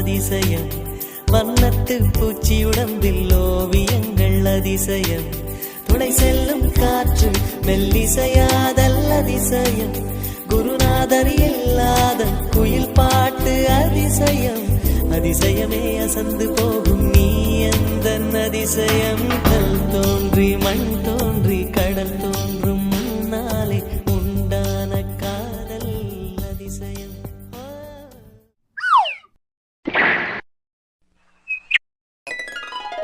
அதிசயம், வண்ணத்து பூச்சி உடம்பில் ஓவியங்கள் அதிசயம், துணை செல்லும் காற்று மெல்லிசையாதல் அதிசயம், குருநாதர் இல்லாத குயில் பாட்டு அதிசயம், அதிசயமே அசந்து போகும் நீ எந்த அதிசயம், கல் தோன்றி மண்